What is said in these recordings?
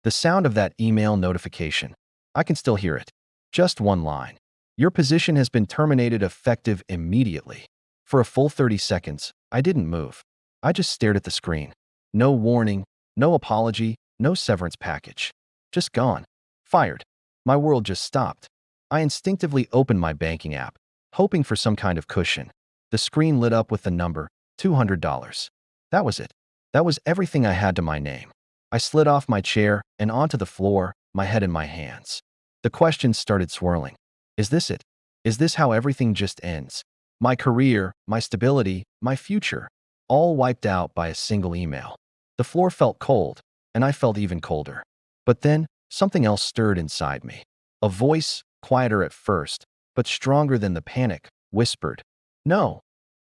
The sound of that email notification. I can still hear it. Just one line. Your position has been terminated effective immediately. For a full 30 seconds, I didn't move. I just stared at the screen. No warning, no apology, no severance package. Just gone. Fired. My world just stopped. I instinctively opened my banking app, hoping for some kind of cushion. The screen lit up with the number, $200. That was it. That was everything I had to my name. I slid off my chair and onto the floor, my head in my hands. The questions started swirling. Is this it? Is this how everything just ends? My career, my stability, my future, all wiped out by a single email. The floor felt cold, and I felt even colder. But then, something else stirred inside me. A voice, quieter at first, but stronger than the panic, whispered, "No,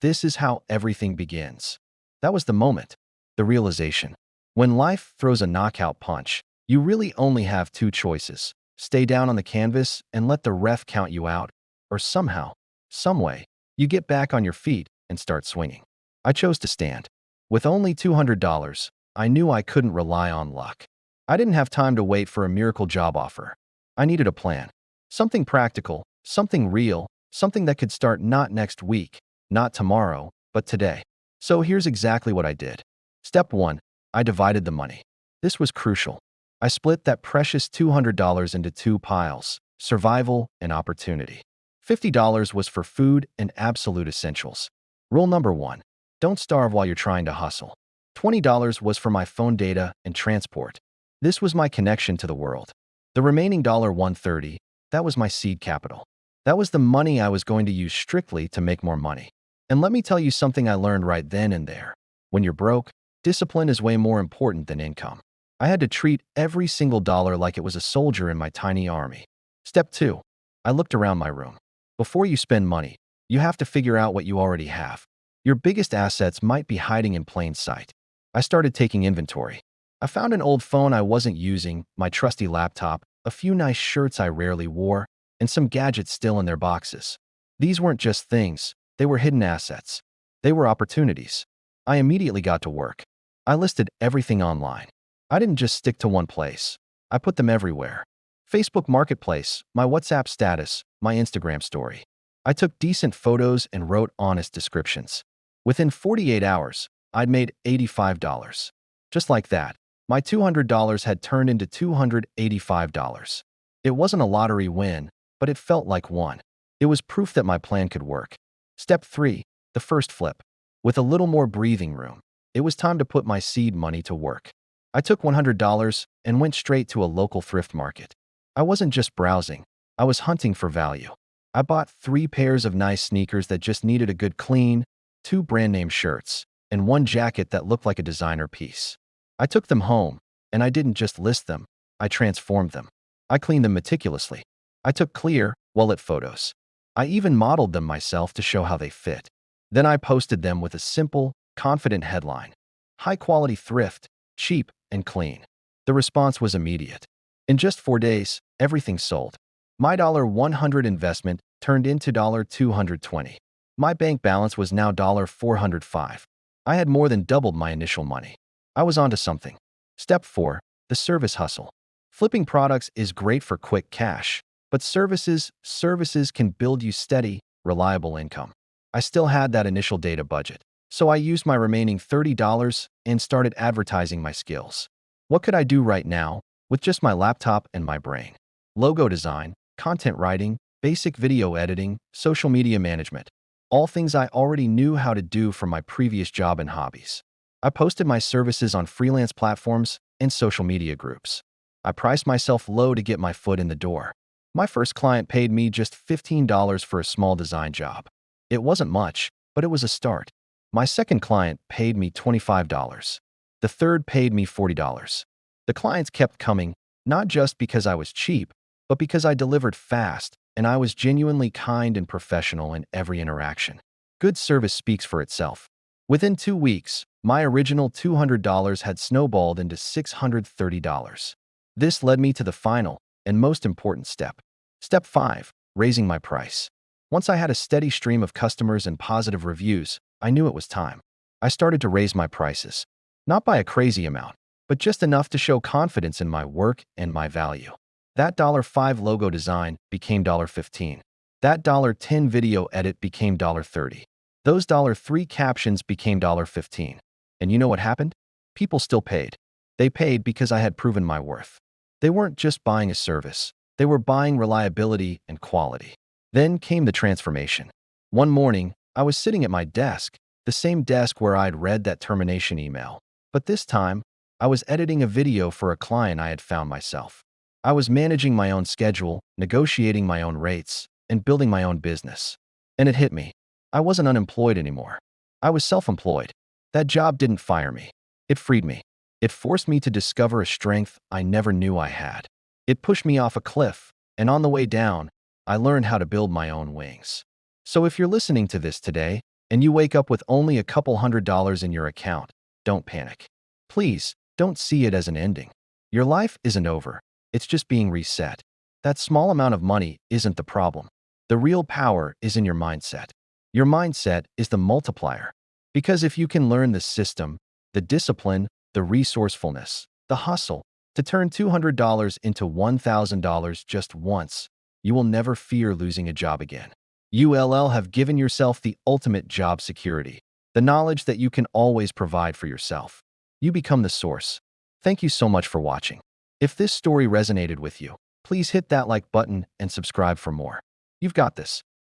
this is how everything begins." That was the moment, the realization. When life throws a knockout punch, you really only have two choices: stay down on the canvas and let the ref count you out, or somehow, someway, you get back on your feet and start swinging. I chose to stand. With only $200, I knew I couldn't rely on luck. I didn't have time to wait for a miracle job offer. I needed a plan. Something practical, something real, something that could start not next week, not tomorrow, but today. So here's exactly what I did. Step 1. I divided the money. This was crucial. I split that precious $200 into two piles: survival and opportunity. $50 was for food and absolute essentials. Rule number 1. Don't starve while you're trying to hustle. $20 was for my phone data and transport. This was my connection to the world. The remaining $130, that was my seed capital. That was the money I was going to use strictly to make more money. And let me tell you something I learned right then and there. When you're broke, discipline is way more important than income. I had to treat every single dollar like it was a soldier in my tiny army. Step 2. I looked around my room. Before you spend money, you have to figure out what you already have. Your biggest assets might be hiding in plain sight. I started taking inventory. I found an old phone I wasn't using, my trusty laptop, a few nice shirts I rarely wore, and some gadgets still in their boxes. These weren't just things, they were hidden assets. They were opportunities. I immediately got to work. I listed everything online. I didn't just stick to one place. I put them everywhere. Facebook Marketplace, my WhatsApp status, my Instagram story. I took decent photos and wrote honest descriptions. Within 48 hours, I'd made $85. Just like that, my $200 had turned into $285. It wasn't a lottery win, but it felt like one. It was proof that my plan could work. Step 3. The first flip. With a little more breathing room, it was time to put my seed money to work. I took $100 and went straight to a local thrift market. I wasn't just browsing, I was hunting for value. I bought 3 pairs of nice sneakers that just needed a good clean, 2 brand-name shirts, and 1 jacket that looked like a designer piece. I took them home, and I didn't just list them, I transformed them. I cleaned them meticulously. I took clear, well-lit photos. I even modeled them myself to show how they fit. Then I posted them with a simple, confident headline: high-quality thrift, cheap and clean. The response was immediate. In just 4 days, everything sold. My $100 investment turned into $220. My bank balance was now $405. I had more than doubled my initial money. I was onto something. Step 4. The service hustle. Flipping products is great for quick cash, but services can build you steady, reliable income. I still had that initial data budget, so I used my remaining $30 and started advertising my skills. What could I do right now with just my laptop and my brain? Logo design, content writing, basic video editing, social media management. All things I already knew how to do from my previous job and hobbies. I posted my services on freelance platforms and social media groups. I priced myself low to get my foot in the door. My first client paid me just $15 for a small design job. It wasn't much, but it was a start. My second client paid me $25. The third paid me $40. The clients kept coming, not just because I was cheap, but because I delivered fast and I was genuinely kind and professional in every interaction. Good service speaks for itself. Within 2 weeks, my original $200 had snowballed into $630. This led me to the final and most important step. Step 5. Raising my price. Once I had a steady stream of customers and positive reviews, I knew it was time. I started to raise my prices. Not by a crazy amount, but just enough to show confidence in my work and my value. That $5 logo design became $15. That $10 video edit became $30. Those $3 captions became $15. And you know what happened? People still paid. They paid because I had proven my worth. They weren't just buying a service. They were buying reliability and quality. Then came the transformation. One morning, I was sitting at my desk, the same desk where I'd read that termination email. But this time, I was editing a video for a client I had found myself. I was managing my own schedule, negotiating my own rates, and building my own business. And it hit me. I wasn't unemployed anymore. I was self-employed. That job didn't fire me. It freed me. It forced me to discover a strength I never knew I had. It pushed me off a cliff, and on the way down, I learned how to build my own wings. So if you're listening to this today, and you wake up with only a couple $100s in your account, don't panic. Please, don't see it as an ending. Your life isn't over. It's just being reset. That small amount of money isn't the problem. The real power is in your mindset. Your mindset is the multiplier. Because if you can learn the system, the discipline, the resourcefulness, the hustle, to turn $200 into $1,000 just once, you will never fear losing a job again. You have given yourself the ultimate job security, the knowledge that you can always provide for yourself. You become the source. Thank you so much for watching. If this story resonated with you, please hit that like button and subscribe for more. You've got this.